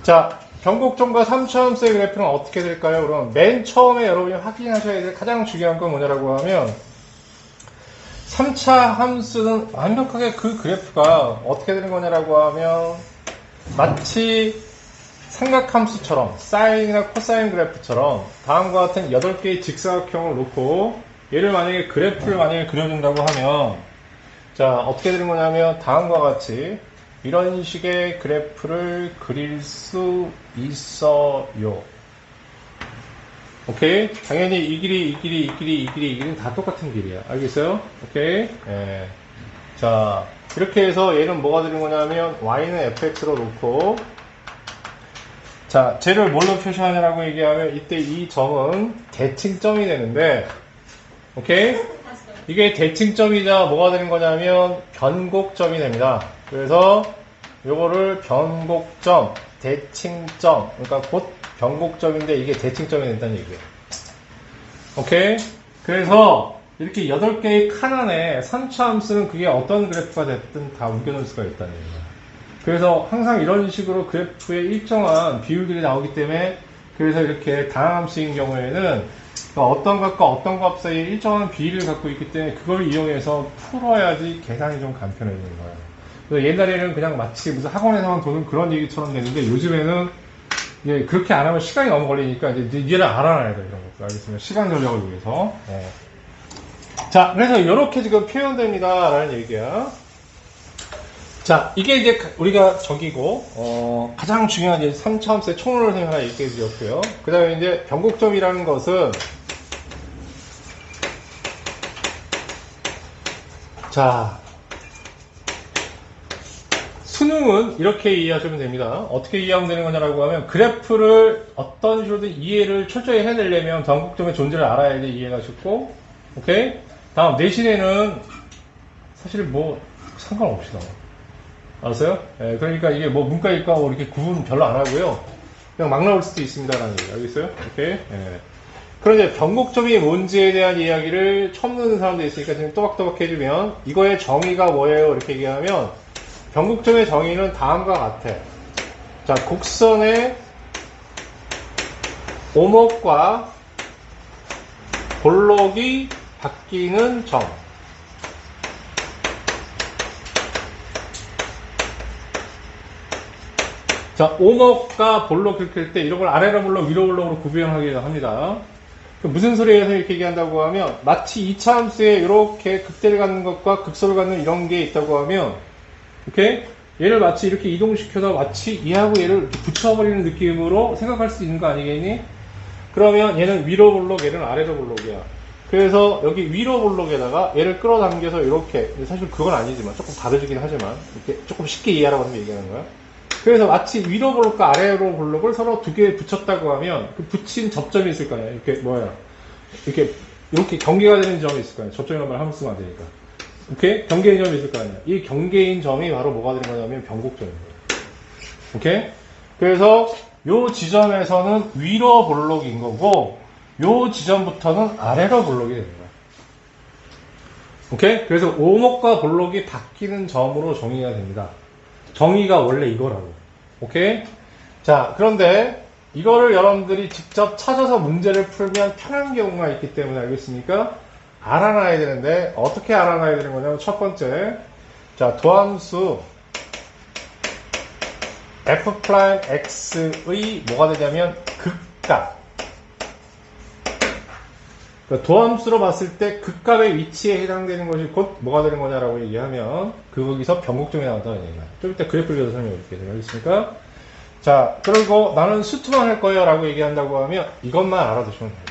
자, 변곡점과 3차함수의 그래프는 어떻게 될까요? 그럼 맨 처음에 여러분이 확인하셔야 될 가장 중요한 건 뭐냐라고 하면 3차 함수는 완벽하게 그 그래프가 어떻게 되는 거냐라고 하면 마치 삼각함수처럼 사인이나 코사인 그래프처럼 다음과 같은 8개의 직사각형을 놓고 얘를 만약에 그래프를 만약에 그려준다고 하면 자 어떻게 되는 거냐면 다음과 같이 이런 식의 그래프를 그릴 수 있어요. 오케이? 당연히 이 길이 다 똑같은 길이야. 알겠어요? 오케이? 예. 자, 이렇게 해서 얘는 뭐가 되는 거냐면 y는 fx로 놓고 자, 쟤를 뭘로 표시하냐라고 얘기하면 이때 이 점은 대칭점이 되는데 오케이? 이게 대칭점이자 뭐가 되는 거냐면 변곡점이 됩니다. 그래서 요거를 변곡점, 대칭점, 그러니까 곧 변곡점인데 이게 대칭점이 된다는 얘기예요. 오케이? 그래서 이렇게 8개의 칸 안에 3차 함수는 그게 어떤 그래프가 됐든 다 옮겨놓을 수가 있다는 얘기예요. 그래서 항상 이런 식으로 그래프에 일정한 비율들이 나오기 때문에 그래서 이렇게 다항함수인 경우에는 어떤 값과 어떤 값 사이에 일정한 비율을 갖고 있기 때문에 그걸 이용해서 풀어야지 계산이 좀 간편해지는 거예요. 그래서 옛날에는 그냥 마치 무슨 학원에서만 도는 그런 얘기처럼 되는데 요즘에는 예, 그렇게 안 하면 시간이 너무 걸리니까 이제 얘를 알아놔야 돼요. 이런 것도. 알겠습니다. 시간 전략을 위해서. 네. 자, 그래서 이렇게 지금 표현됩니다. 라는 얘기야. 자, 이게 이제 우리가 저기고, 가장 중요한 이제 3차함수의 총론을 하나 얘기해 드렸고요. 그 다음에 이제 변곡점이라는 것은, 자, 수능은 이렇게 이해하시면 됩니다. 어떻게 이해하면 되는 거냐라고 하면, 그래프를 어떤 식으로든 이해를 철저히 해내려면 변곡점의 존재를 알아야지 이해가 쉽고, 오케이? 다음, 내신에는 사실 뭐, 상관없이 나와요. 알았어요? 예, 그러니까 이게 뭐 문과일과 뭐 이렇게 구분 별로 안 하고요. 그냥 막 나올 수도 있습니다라는 얘기. 알겠어요? 오케이? 예. 그런데 변곡점이 뭔지에 대한 이야기를 처음 듣는 사람들이 있으니까 지금 또박또박 해주면 이거의 정의가 뭐예요? 이렇게 얘기하면 변곡점의 정의는 다음과 같아. 자, 곡선의 오목과 볼록이 바뀌는 점. 자, 오목과 볼록 이렇게 할 때 이런 걸 아래로 볼록, 위로 볼록으로 구별하기도 합니다. 무슨 소리에서 이렇게 얘기한다고 하면 마치 2차 함수에 이렇게 극대를 갖는 것과 극소를 갖는 이런 게 있다고 하면 오케이? 얘를 마치 이렇게 이동시켜서 마치 얘하고 얘를 이렇게 붙여버리는 느낌으로 생각할 수 있는 거 아니겠니? 그러면 얘는 위로 볼록, 얘는 아래로 볼록이야. 그래서 여기 위로 볼록에다가 얘를 끌어당겨서 이렇게 사실 그건 아니지만 조금 다르긴 하지만 이렇게 조금 쉽게 이해하라고 하면 얘기하는 거야. 그래서 마치 위로 볼록과 아래로 볼록을 서로 두 개 붙였다고 하면 그 붙인 접점이 있을 거 아니야. 이렇게 뭐야. 이렇게 경계가 되는 점이 있을 거 아니야. 접점이란 말 함수가 안 되니까. 오케이? 경계인 점이 있을 거 아니야. 이 경계인 점이 바로 뭐가 되는 거냐면 변곡점인 거야. 오케이? 그래서 요 지점에서는 위로 볼록인 거고 요 지점부터는 아래로 볼록이 되는 거야. 오케이? 그래서 오목과 볼록이 바뀌는 점으로 정의가 됩니다. 정의가 원래 이거라고. 오케이? 자, 그런데 이거를 여러분들이 직접 찾아서 문제를 풀면 편한 경우가 있기 때문에 알겠습니까? 알아놔야 되는데 어떻게 알아놔야 되는 거냐면 첫 번째 자, 도함수 f'x의 뭐가 되냐면 극값. 그러니까 도함수로 봤을 때 극값의 위치에 해당되는 것이 곧 뭐가 되는 거냐라고 얘기하면 거기서 변곡점이 나온다는 얘기야. 좀 이따 그래프를 그려서 설명해 볼게요. 알겠습니까? 자, 그리고 나는 수투만 할 거예요 라고 얘기한다고 하면 이것만 알아두시면 돼요.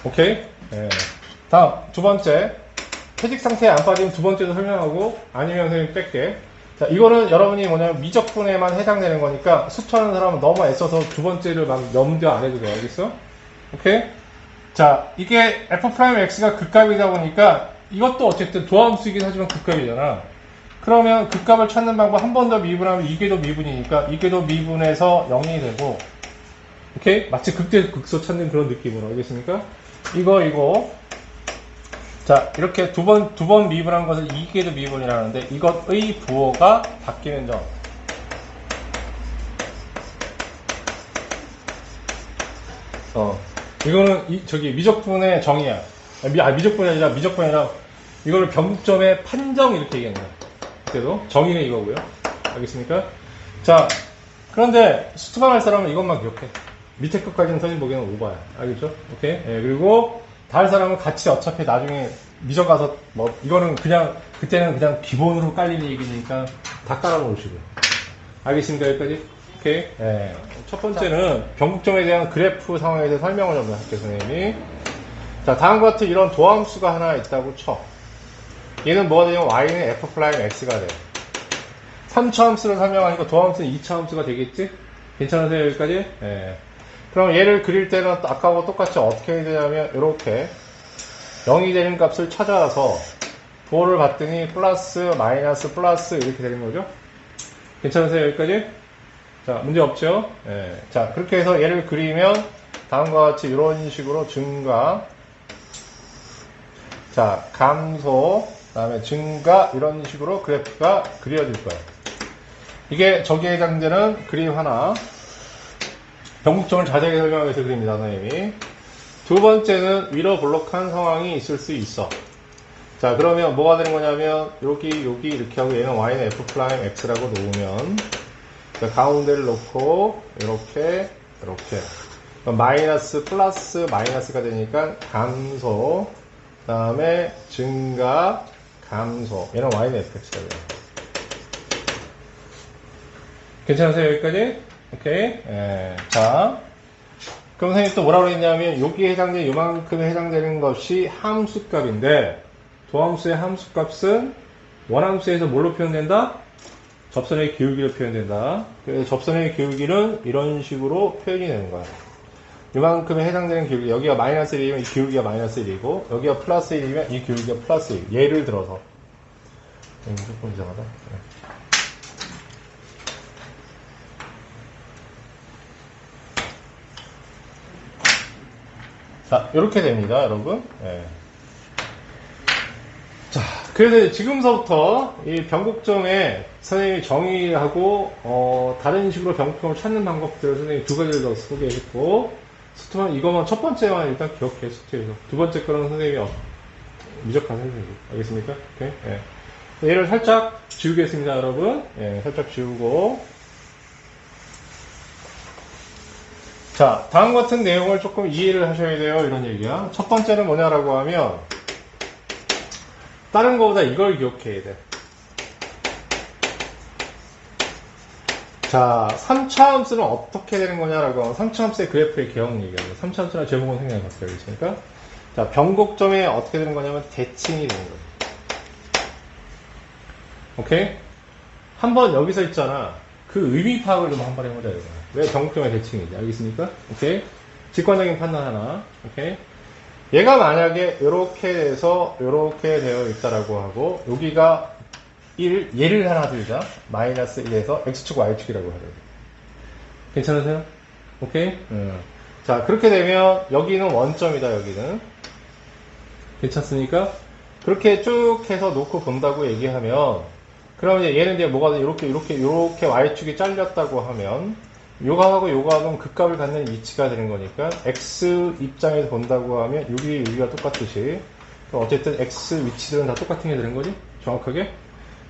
오케이? 네. 다음 두 번째 퇴직 상태에 안 빠지면 두 번째도 설명하고 아니면 선생님 뺄게. 자, 이거는 여러분이 뭐냐면 미적분에만 해당되는 거니까 수투하는 사람은 너무 애써서 두 번째를 막 염려 안 해도 돼요. 알겠어? 오케이? 자, 이게 f'x가 극값이다 보니까 이것도 어쨌든 도함수이긴 하지만 극값이잖아. 그러면 극값을 찾는 방법 한 번 더 미분하면 이게 더 미분이니까 이게 더 미분해서 0이 되고 오케이? 마치 극대 극소 찾는 그런 느낌으로 알겠습니까? 이거 자, 이렇게 두 번 미분한 것을 이기게도 미분이라는데 이것의 부호가 바뀌는 점. 이거는 미적분의 정의야. 미적분이 아니라 이거를 변곡점의 판정 이렇게 얘기하는 거야. 그래도 정의는 이거고요. 알겠습니까? 자, 그런데 수투방 할 사람은 이것만 기억해. 밑에 끝까지는 선생님 보기에는 오바야. 알겠죠? 오케이? 예, 그리고 다 할 사람은 같이 어차피 나중에 미적 가서 이거는 그때는 그냥 기본으로 깔리는 얘기니까 다 깔아놓으시고요. 알겠습니까? 여기까지? 오케이? 예. 첫 번째는 변곡점에 대한 그래프 상황에 대해서 설명을 좀 할게요, 선생님이. 자, 다음과 같은 이런 도함수가 하나 있다고 쳐. 얘는 뭐가 되냐면 y는 f'(x가 돼. 3차 함수를 설명하니까 도함수는 2차 함수가 되겠지? 괜찮으세요, 여기까지? 예. 그럼 얘를 그릴 때는 아까하고 똑같이 어떻게 해야 되냐면 이렇게 0이 되는 값을 찾아서 부호를 봤더니 플러스, 마이너스, 플러스 이렇게 되는 거죠? 괜찮으세요, 여기까지? 자, 문제 없죠? 예. 자, 그렇게 해서 얘를 그리면 다음과 같이 이런 식으로 증가, 자, 감소, 그 다음에 증가, 이런 식으로 그래프가 그려질 거예요. 이게 저기에 해당되는 그림 하나. 변곡점을 자세하게 설명하기 위해서 그립니다, 선생님이. 두 번째는 위로 볼록한 상황이 있을 수 있어. 자, 그러면 뭐가 되는 거냐면, 여기 이렇게 하고 얘는 y는 f'(x라고 놓으면, 자, 가운데를 놓고, 이렇게. 마이너스, 플러스, 마이너스가 되니까 감소, 그 다음에 증가, 감소. 얘는 y는 fx가 돼요. 괜찮으세요, 여기까지? 오케이. 예. 자. 그럼 선생님이 또 뭐라고 그랬냐면, 여기에 해당되는, 요만큼에 해당되는 것이 함수값인데, 도함수의 함수값은 원함수에서 뭘로 표현된다? 접선의 기울기로 표현된다. 그래서 접선의 기울기는 이런 식으로 표현이 되는 거야. 요만큼에 해당되는 기울기, 여기가 마이너스 1이면 이 기울기가 마이너스 1이고, 여기가 플러스 1이면 이 기울기가 플러스 1. 예를 들어서. 조금 이상하다. 자, 이렇게 됩니다, 여러분. 예. 자, 그래서 지금서부터 이 변곡점에 선생님이 정의하고, 다른 식으로 변곡점을 찾는 방법들을 선생님이 두 가지를 더 소개했고, 수트만 이거만 첫 번째만 일단 기억해, 수트에서. 두 번째 거는 선생님이 미적한 선생님. 알겠습니까? 오케이? 예. 얘를 살짝 지우겠습니다, 여러분. 예, 살짝 지우고. 자, 다음 같은 내용을 조금 이해를 하셔야 돼요. 이런 얘기야. 첫 번째는 뭐냐라고 하면, 다른 거보다 이걸 기억해야 돼. 자, 3차 함수는 어떻게 되는 거냐라고 하면, 3차 함수의 그래프의 개형 얘기하고, 3차 함수나 제목은 생각해 봤어요. 그렇습니까? 자, 변곡점에 어떻게 되는 거냐면, 대칭이 되는 거예요. 오케이? 한번 여기서 있잖아. 그 의미 파악을 좀 한번 해보자, 이거. 왜 변곡점의 대칭이지? 알겠습니까? 오케이? 직관적인 판단 하나. 오케이? 얘가 만약에 이렇게 돼서 이렇게 되어 있다라고 하고, 여기가 얘를 하나 들자. 마이너스 1에서 x축, y축이라고 하죠. 괜찮으세요? 오케이? 자, 그렇게 되면 여기는 원점이다, 여기는. 괜찮습니까? 그렇게 쭉 해서 놓고 본다고 얘기하면, 그러면 얘는 이제 뭐가 이렇게 y축이 잘렸다고 하면, 요거하고 극값을 갖는 위치가 되는 거니까, x 입장에서 본다고 하면, 여기가 똑같듯이, 어쨌든 x 위치들은 다 똑같은 게 되는 거지? 정확하게?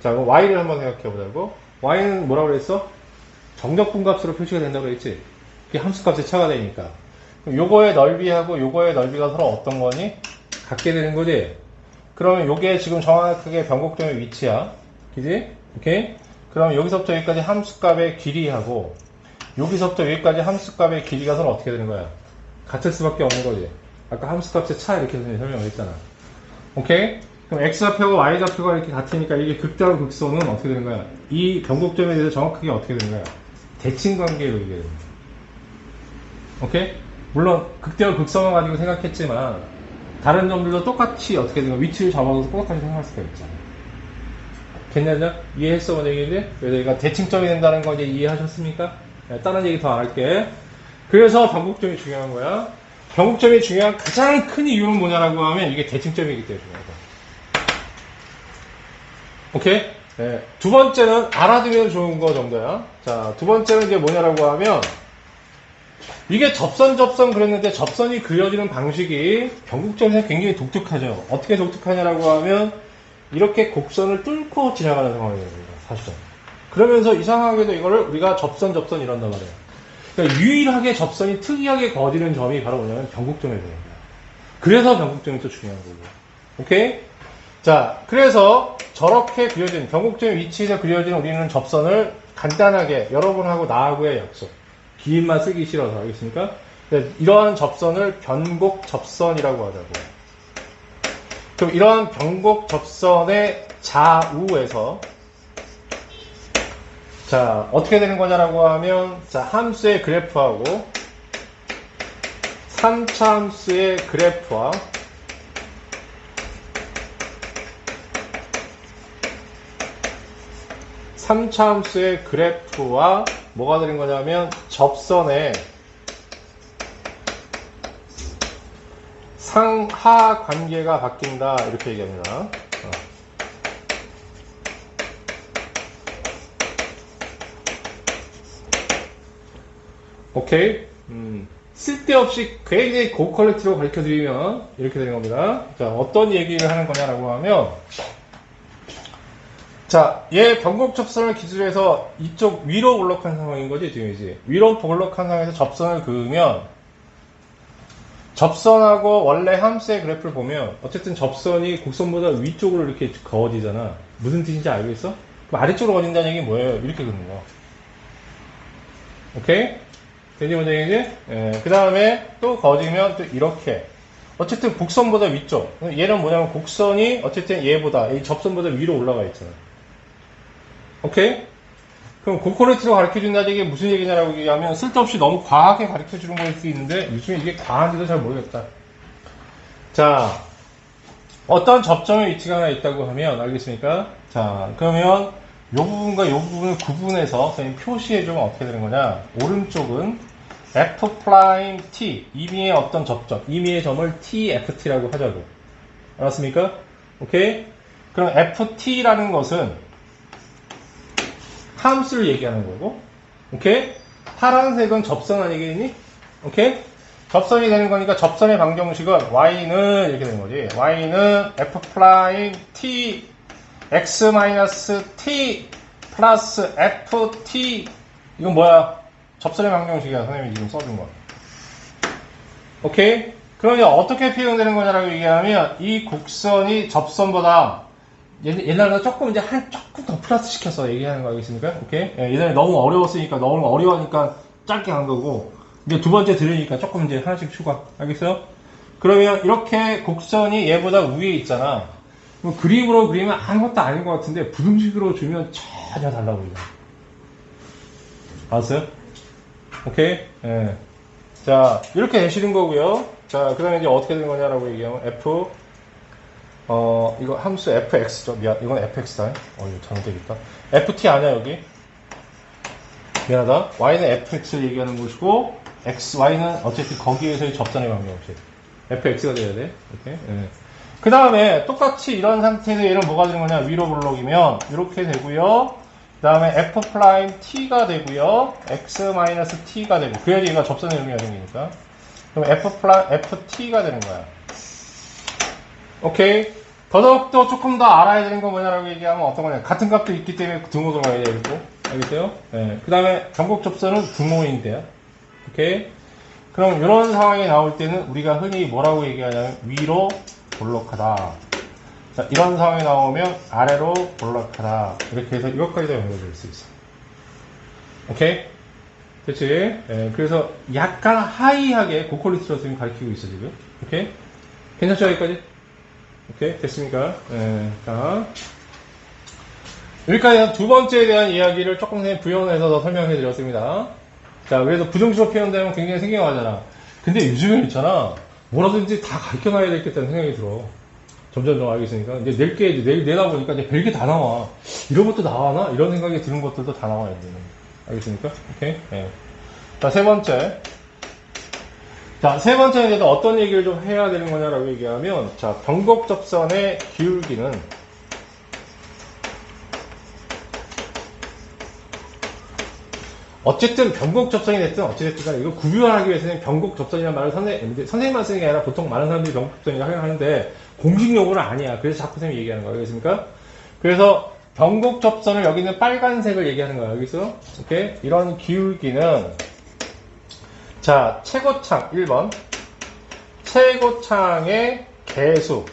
자, 그럼 y를 한번 생각해 보자고. y는 뭐라고 그랬어? 정적분 값으로 표시가 된다고 그랬지? 그게 함수값의 차가 되니까. 그럼 요거의 넓이하고 요거의 넓이가 서로 어떤 거니? 같게 되는 거지? 그러면 요게 지금 정확하게 변곡점의 위치야. 그지? 오케이? 그럼 여기서부터 여기까지 함수값의 길이하고 여기서부터 여기까지 함수값의 길이가 서로 어떻게 되는 거야? 같을 수밖에 없는 거지. 아까 함수값의 차 이렇게 설명을 했잖아. 오케이? 그럼 x좌표가 y좌표가 이렇게 같으니까 이게 극대와 극소는 어떻게 되는 거야? 이 변곡점에 대해서 정확하게 어떻게 되는 거야? 대칭 관계로 이게 되는 거야. 오케이? 물론 극대와 극소만 가지고 생각했지만 다른 점들도 똑같이 어떻게 되는 거야? 위치를 잡아서 똑같이 생각할 수가 있잖아. 괜찮냐? 이해했어? 뭔 얘기인데? 그래서 얘가 대칭점이 된다는 거 이제 이해하셨습니까? 다른 얘기 더 안 할게. 그래서 변곡점이 중요한 거야. 변곡점이 중요한 가장 큰 이유는 뭐냐라고 하면 이게 대칭점이기 때문에 중요하다. 오케이? 네. 두 번째는 알아두면 좋은 거 정도야. 자, 두 번째는 이제 뭐냐라고 하면, 이게 접선 그랬는데 접선이 그려지는 방식이 변곡점에서 굉장히 독특하죠. 어떻게 독특하냐라고 하면, 이렇게 곡선을 뚫고 지나가는 상황이 됩니다. 사실은. 그러면서 이상하게도 이거를 우리가 접선 이란단 말이에요. 그러니까 유일하게 접선이 특이하게 그어지는 점이 바로 뭐냐면 변곡점에 됩니다. 그래서 변곡점이 또 중요한 거고. 오케이? 자, 그래서 저렇게 그려진, 변곡점 위치에서 그려진 우리는 접선을 간단하게 여러분하고 나하고의 약속. 기인만 쓰기 싫어서, 알겠습니까? 이러한 접선을 변곡 접선이라고 하자고. 그럼 이러한 변곡 접선의 좌우에서, 자, 어떻게 되는 거냐라고 하면, 자, 함수의 그래프하고, 3차 함수의 그래프와, 3차 함수의 그래프와 뭐가 되는 거냐면 접선의 상하 관계가 바뀐다 이렇게 얘기합니다. 오케이. 쓸데없이 굉장히 고퀄리티로 가르쳐 드리면 이렇게 되는 겁니다. 자, 어떤 얘기를 하는 거냐라고 하면, 자, 얘 변곡 접선을 기준으로 해서 이쪽 위로 볼록한 상황인 거지, 지금 이제. 위로 볼록한 상황에서 접선을 그으면, 접선하고 원래 함수의 그래프를 보면, 어쨌든 접선이 곡선보다 위쪽으로 이렇게 그어지잖아. 무슨 뜻인지 알겠어? 그럼 아래쪽으로 그어진다는 얘기는 뭐예요? 이렇게 그는 거. 오케이? 되지, 뭔지 얘기지? 그 다음에 또 그어지면 또 이렇게. 어쨌든 곡선보다 위쪽. 얘는 뭐냐면 곡선이 어쨌든 얘보다, 이 접선보다 위로 올라가 있잖아. 오케이? 그럼 고퀄리티로 가르쳐준다는 얘기 무슨 얘기냐라고 얘기하면 쓸데없이 너무 과하게 가르쳐주는 거일 수 있는데 요즘에 이게 과한지도 잘 모르겠다. 자, 어떤 접점의 위치가 하나 있다고 하면 알겠습니까? 자, 그러면 요 부분과 요 부분을 구분해서 선생님 표시해주면 어떻게 되는 거냐? 오른쪽은 F'T, 임의의 어떤 접점, 임의의 점을 TFT라고 하자고. 알았습니까? 오케이? 그럼 FT라는 것은 함수를 얘기하는 거고, 오케이? 파란색은 접선 아니겠니? 오케이? 접선이 되는 거니까 접선의 방정식은 y는 이렇게 되는 거지. y는 f'(t) x-t 플러스 ft. 이건 뭐야? 접선의 방정식이야. 선생님이 지금 써준 거. 오케이? 그러면 어떻게 표현되는 거냐라고 얘기하면 이 곡선이 접선보다 옛날보다 조금 이제 조금 더 플러스 시켜서 얘기하는 거 알겠습니까? 오케이? 예전에 너무 어려웠으니까, 너무 어려우니까 짧게 한 거고, 이제 두 번째 들으니까 조금 이제 하나씩 추가. 알겠어요? 그러면 이렇게 곡선이 얘보다 위에 있잖아. 그럼 그림으로 그리면 아무것도 아닌 것 같은데, 부등식으로 주면 전혀 달라 보이죠. 알았어요? 오케이? 예. 자, 이렇게 되시는 거고요. 자, 그 다음에 이제 어떻게 되는 거냐라고 얘기하면, 이거 함수 fx죠. 미안, 이건 fx다. 이거 잘못되겠다. ft 아니야, 여기? 미안하다. y는 fx를 얘기하는 것이고, y는 어쨌든 거기에서의 접선의 방정식. fx가 돼야 돼. 이렇게. 네. 그 다음에 똑같이 이런 상태에서 얘는 뭐가 되는 거냐? 위로 볼록이면, 이렇게 되고요. 그 다음에 f't가 되고요. x-t가 되고, 그래야지 얘가 접선의 의미가 생기니까. 그럼 ft가 되는 거야. 오케이. 더더욱더 조금 더 알아야 되는 건 뭐냐라고 얘기하면 어떤 거냐. 같은 값도 있기 때문에 등호도 가야 되고. 알겠어요? 네. 그 다음에 변곡 접선은 등호인데요. 오케이. 그럼 이런 상황이 나올 때는 우리가 흔히 뭐라고 얘기하냐면 위로 볼록하다. 자, 이런 상황이 나오면 아래로 볼록하다. 이렇게 해서 이것까지 다 연결될 수 있어. 오케이? 그치? 네. 그래서 약간 하이하게 고퀄리티로 지금 가르치고 있어, 지금. 오케이? 괜찮죠, 여기까지? 오케이, 됐습니까? 네, 자. 여기까지 두 번째에 대한 이야기를 조금 부연해서 더 설명해 드렸습니다. 자, 그래서 부정식으로 표현되면 굉장히 생경하잖아. 근데 요즘엔 있잖아. 뭐라든지 다 가르쳐 놔야 되겠다는 생각이 들어. 점점 더 알겠으니까. 이제 내다 보니까 이제 별게 다 나와. 이런 것도 나와나? 이런 생각이 드는 것들도 다 나와야 되는. 알겠습니까? 오케이? 네. 자, 세 번째. 자, 세 번째는 어떤 얘기를 좀 해야 되는 거냐라고 얘기하면, 자, 변곡 접선의 기울기는 어쨌든 변곡 접선이 됐든 어찌됐든 간에 이거 구별하기 위해서는 변곡 접선이라는 말을 선생님만 쓰는 게 아니라 보통 많은 사람들이 변곡 접선이라고 하는데 공식 용어는 아니야. 그래서 자꾸 선생님이 얘기하는 거예요. 알겠습니까? 그래서 변곡 접선을 여기는 빨간색을 얘기하는 거예요. 여기서 오케이? 이런 기울기는 자 최고창 1번 최고창의 개수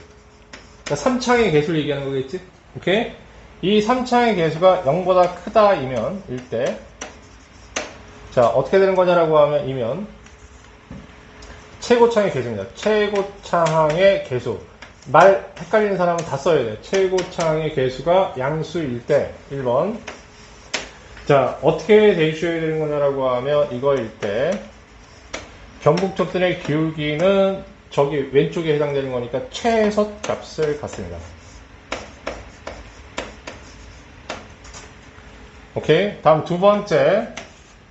그러니까 3창의 개수를 얘기하는 거겠지? 오케이? 이 3창의 개수가 0보다 크다이면 일때 자 어떻게 되는 거냐라고 하면 이면 최고창의 개수입니다. 최고창의 개수 말 헷갈리는 사람은 다 써야 돼. 최고창의 개수가 양수일 때 1번 자 어떻게 대주셔야 되는 거냐라고 하면 이거일 때 변곡 접선의 기울기는 저기 왼쪽에 해당되는 거니까 최소값을 갖습니다. 오케이 다음 두 번째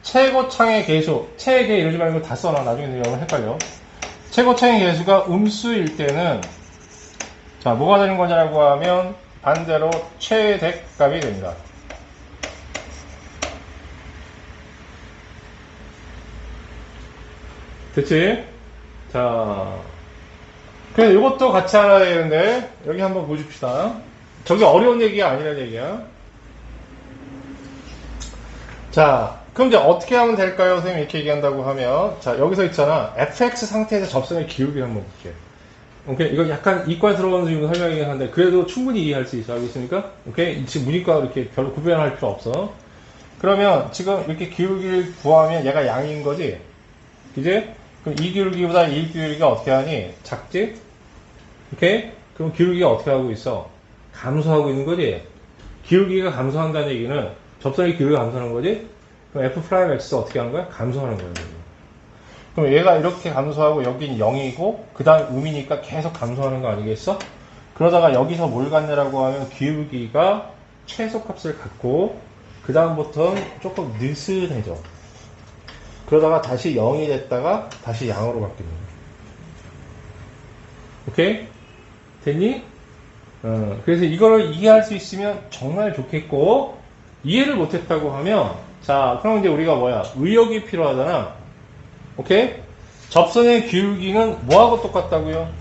최고창의 개수 최개 이러지 말고 다 써놔. 나중에 여러분 헷갈려. 최고창의 개수가 음수일 때는 자 뭐가 되는 거냐라고 하면 반대로 최대값이 됩니다. 됐지? 자 그래서 이것도 같이 알아야 되는데 여기 한번 보십시다. 저게 어려운 얘기가 아니라는 얘기야. 자 그럼 이제 어떻게 하면 될까요? 선생님이 이렇게 얘기한다고 하면 자 여기서 있잖아 fx 상태에서 접선의 기울기를 한번 볼게. 오케이 이거 약간 이과스러운 지금 설명이긴 한데 그래도 충분히 이해할 수 있어. 알겠습니까? 오케이 지금 문이과 이렇게 별로 구별할 필요 없어. 그러면 지금 이렇게 기울기를 구하면 얘가 양인 거지 그지? 그럼 이 기울기보다 이 기울기가 어떻게 하니? 작지? 오케이? 그럼 기울기가 어떻게 하고 있어? 감소하고 있는 거지? 기울기가 감소한다는 얘기는 접선의 기울기가 감소하는 거지? 그럼 F'X 어떻게 하는 거야? 감소하는 거예요. 그럼 얘가 이렇게 감소하고 여긴 0이고 그 다음 음이니까 계속 감소하는 거 아니겠어? 그러다가 여기서 뭘 갖냐라고 하면 기울기가 최소값을 갖고 그 다음부터는 조금 느슨해져. 그러다가 다시 0이 됐다가 다시 양으로 바뀌는 거야. 오케이? 됐니? 그래서 이거를 이해할 수 있으면 정말 좋겠고 이해를 못했다고 하면 자 그럼 이제 우리가 뭐야 의역이 필요하잖아. 오케이? 접선의 기울기는 뭐하고 똑같다고요?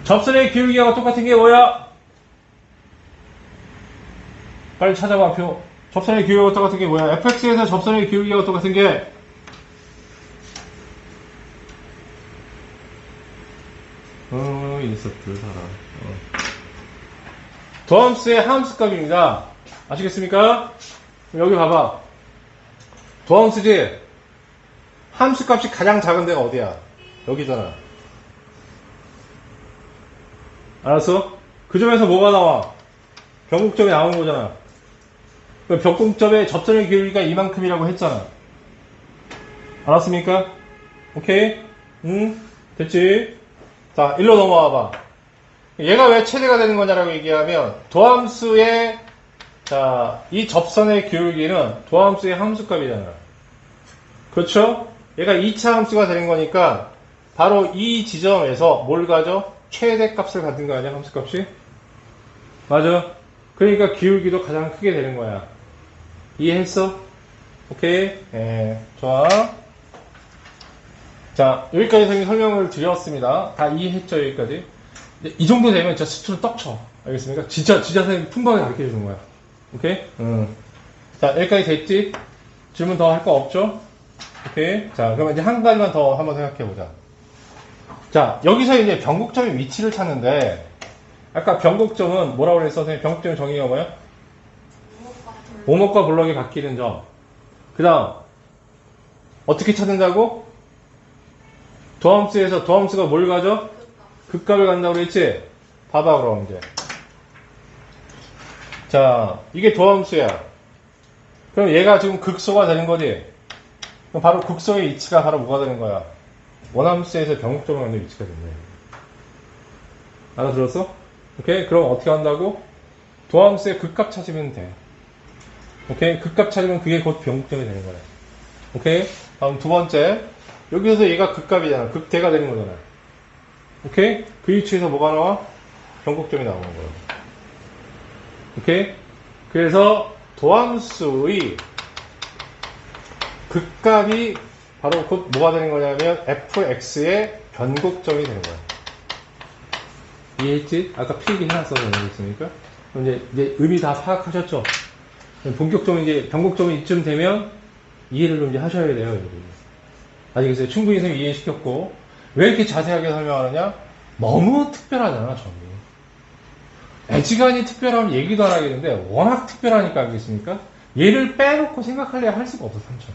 접선의 기울기하고 똑같은 게 뭐야? 빨리 찾아봐 표. 접선의 기울기하고 똑같은 게 뭐야? fx에서 접선의 기울기하고 똑같은 게 인서트 사람 도함수의 함수값입니다. 아시겠습니까? 여기 봐봐. 도함수지? 함수값이 가장 작은 데가 어디야? 여기잖아. 알았어? 그 점에서 뭐가 나와? 변곡점이 나오는 거잖아. 변곡점의 접선의 기울기가 이만큼이라고 했잖아. 알았습니까? 오케이? 응? 됐지? 자, 일로 넘어와 봐. 얘가 왜 최대가 되는 거냐라고 얘기하면 도함수의 자, 이 접선의 기울기는 도함수의 함수값이잖아. 그렇죠? 얘가 2차 함수가 되는 거니까 바로 이 지점에서 뭘 가져? 최대값을 갖는 거 아니야? 함수값이? 맞아. 그러니까 기울기도 가장 크게 되는 거야. 이해했어? 오케이? 좋아. 자, 여기까지 선생님이 설명을 드렸습니다. 다 이해했죠? 여기까지? 이 정도 되면 진짜 수투를 떡쳐. 알겠습니까? 진짜 선생님 풍부하게 가르쳐 주는 거야. 오케이? 자, 여기까지 됐지? 질문 더 할 거 없죠? 오케이? 자, 그러면 이제 한 가지만 더 한번 생각해 보자. 자, 여기서 이제 변곡점의 위치를 찾는데, 아까 변곡점은 뭐라고 그랬어? 선생님, 변곡점의 정의가 뭐야? 오목과 블럭이 바뀌는 점. 그 다음, 어떻게 찾는다고? 도함수에서 도함수가 뭘 가져? 극값을 간다고 그랬지? 봐봐, 그럼 이제. 자, 이게 도함수야. 그럼 얘가 지금 극소가 되는 거지? 그럼 바로 극소의 위치가 바로 뭐가 되는 거야? 원함수에서 변곡점을 갖는 위치가 된다. 알아들었어? 오케이? 그럼 어떻게 한다고? 도함수의 극값 찾으면 돼. 오케이? 극값 찾으면 그게 곧 변곡점이 되는 거야. 오케이? 다음 두 번째. 여기서 얘가 극값이잖아. 극대가 되는 거잖아. 오케이? 그 위치에서 뭐가 나와? 변곡점이 나오는 거야. 오케이? 그래서 도함수의 그 값이 바로 곧 뭐가 되는 거냐면 fx의 변곡점이 되는 거야. 이해했지? 아까 필기 해놨어서 그랬으니까. 그럼 이제 의미 다 파악하셨죠? 본격적으로 이제 변곡점이 이쯤 되면 이해를 좀 이제 하셔야 돼요, 여러분. 아시겠어요? 충분히 선생님이 이해시켰고. 왜 이렇게 자세하게 설명하느냐? 너무 특별하잖아, 점이. 애지간히 특별하면 얘기도 안 하겠는데, 워낙 특별하니까 알겠습니까? 얘를 빼놓고 생각하려고 할 수가 없어, 3천.